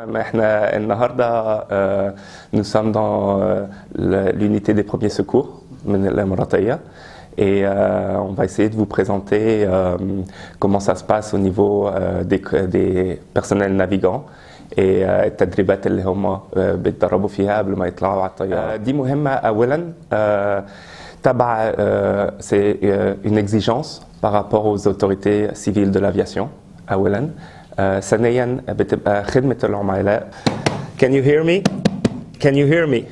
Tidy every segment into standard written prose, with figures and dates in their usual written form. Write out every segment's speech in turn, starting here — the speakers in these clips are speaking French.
احنا النهارده nous sommes dans l'unité des premiers secours من الإماراتية et on va essayer de vous présenter comment ça se passe au niveau des personnels navigants et التدريبات اللي هم بيتدربوا فيها قبل ما يطلعوا على الطيارة. دي مهمة أولاً تبع c'est une exigence par rapport aux autorités civiles de l'aviation أولاً. ثانياً بتبقى خدمة العملاء. Can you hear me? Can you hear me?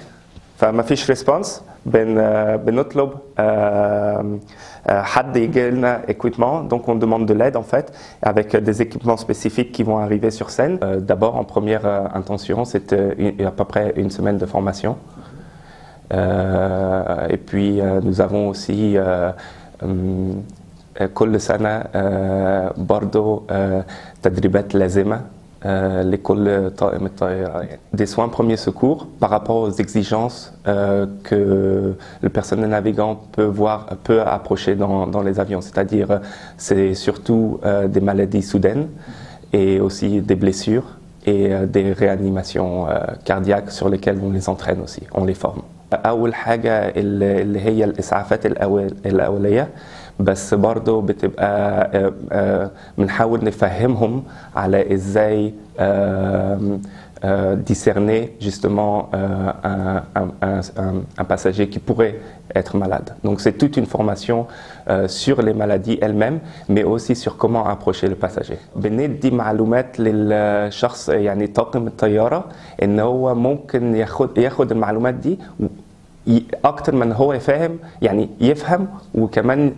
فما فيش ريسبونس بنطلب حد يجي لنا équipement, donc on demande de l'aide en fait avec des équipements spécifiques qui vont arriver sur scène. D'abord en première intention c'est à peu près une semaine de formation et puis nous avons aussi كل سنة برضو تدريبات لازمة لكل طاقم الطائرة. Des soins premiers secours par rapport aux exigences que le personnel navigant peut approcher dans les avions, c'est-à-dire c'est surtout des maladies soudaines et aussi des blessures et des réanimations cardiaques sur lesquelles on les entraîne aussi, on les forme. أول حاجة اللي هي الإسعافات الأولية بس برضو بتبقى بنحاول نفهمهم على ازاي discerner justement un passager qui pourrait être malade. Donc c'est toute une formation sur les maladies elles-mêmes mais aussi sur comment approcher le passager. بندي معلومات للشخص يعني طاقم الطيارة ان هو ممكن ياخد المعلومات دي أكتر من هو يفهم يعني يفهم وكمان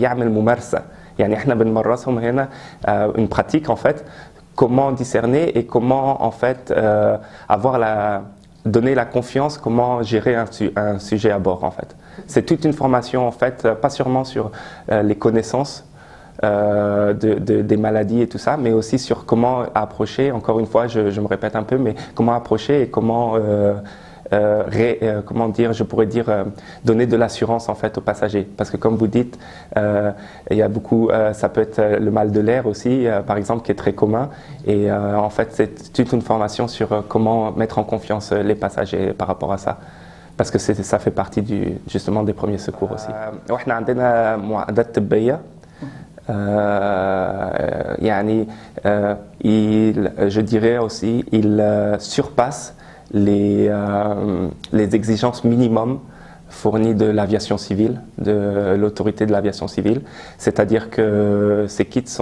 يعمل ممارسة. يعني احنا بنمرسهم هنا une pratique en fait comment discerner et comment en fait donner la confiance, comment gérer un sujet à bord en fait. C'est toute une formation en fait, pas seulement sur les connaissances des maladies et tout ça, mais aussi sur comment approcher, encore une fois je me répète un peu, mais comment approcher et comment comment dire, je pourrais dire donner de l'assurance en fait aux passagers, parce que comme vous dites il y a beaucoup ça peut être le mal de l'air aussi par exemple qui est très commun et en fait c'est toute une formation sur comment mettre en confiance les passagers par rapport à ça, parce que ça fait partie justement des premiers secours aussi. واحنا عندنا معدات طبية يعني je dirais aussi il surpasse les exigences minimum fournies de l'aviation civile, de l'autorité de l'aviation civile, c'est-à-dire que ces kits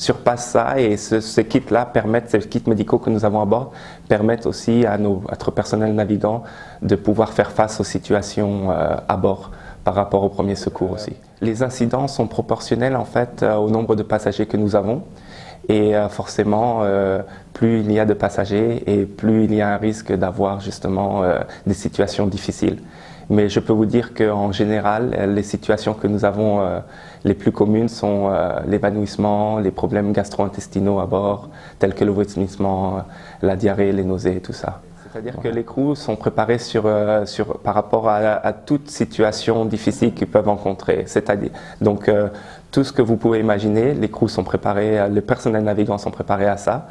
surpassent ça et ces kits-là permettent, ces kits médicaux que nous avons à bord, permettent aussi à notre personnel navigant de pouvoir faire face aux situations à bord par rapport aux premiers secours aussi. Les incidents sont proportionnels en fait au nombre de passagers que nous avons. Et forcément, plus il y a de passagers et plus il y a un risque d'avoir justement des situations difficiles. Mais je peux vous dire qu'en général, les situations que nous avons les plus communes sont l'évanouissement, les problèmes gastro-intestinaux à bord, tels que le vomissement, la diarrhée, les nausées et tout ça. C'est-à-dire que les crews sont préparés par rapport à toute situation difficile qu'ils peuvent rencontrer. C'est-à-dire, donc, tout ce que vous pouvez imaginer, les crews sont préparés, le personnel navigant sont préparés à ça.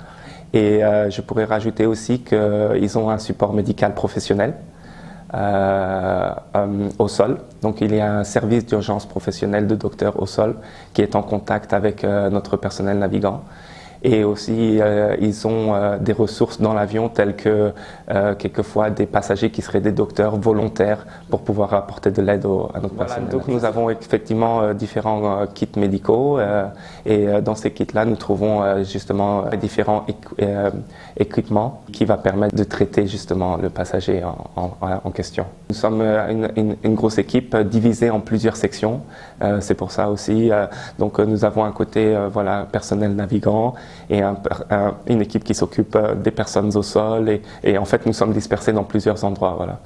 Et je pourrais rajouter aussi qu'ils ont un support médical professionnel au sol. Donc il y a un service d'urgence professionnelle de docteurs au sol qui est en contact avec notre personnel navigant. Et aussi, ils ont des ressources dans l'avion telles que quelquefois des passagers qui seraient des docteurs volontaires pour pouvoir apporter de l'aide à notre personnel. Donc nous avons effectivement différents kits médicaux et dans ces kits-là, nous trouvons justement différents équipements qui va permettre de traiter justement le passager en question. Nous sommes une grosse équipe divisée en plusieurs sections, c'est pour ça aussi. Donc nous avons un côté voilà, personnel navigant, et une équipe qui s'occupe des personnes au sol et en fait nous sommes dispersés dans plusieurs endroits. Voilà.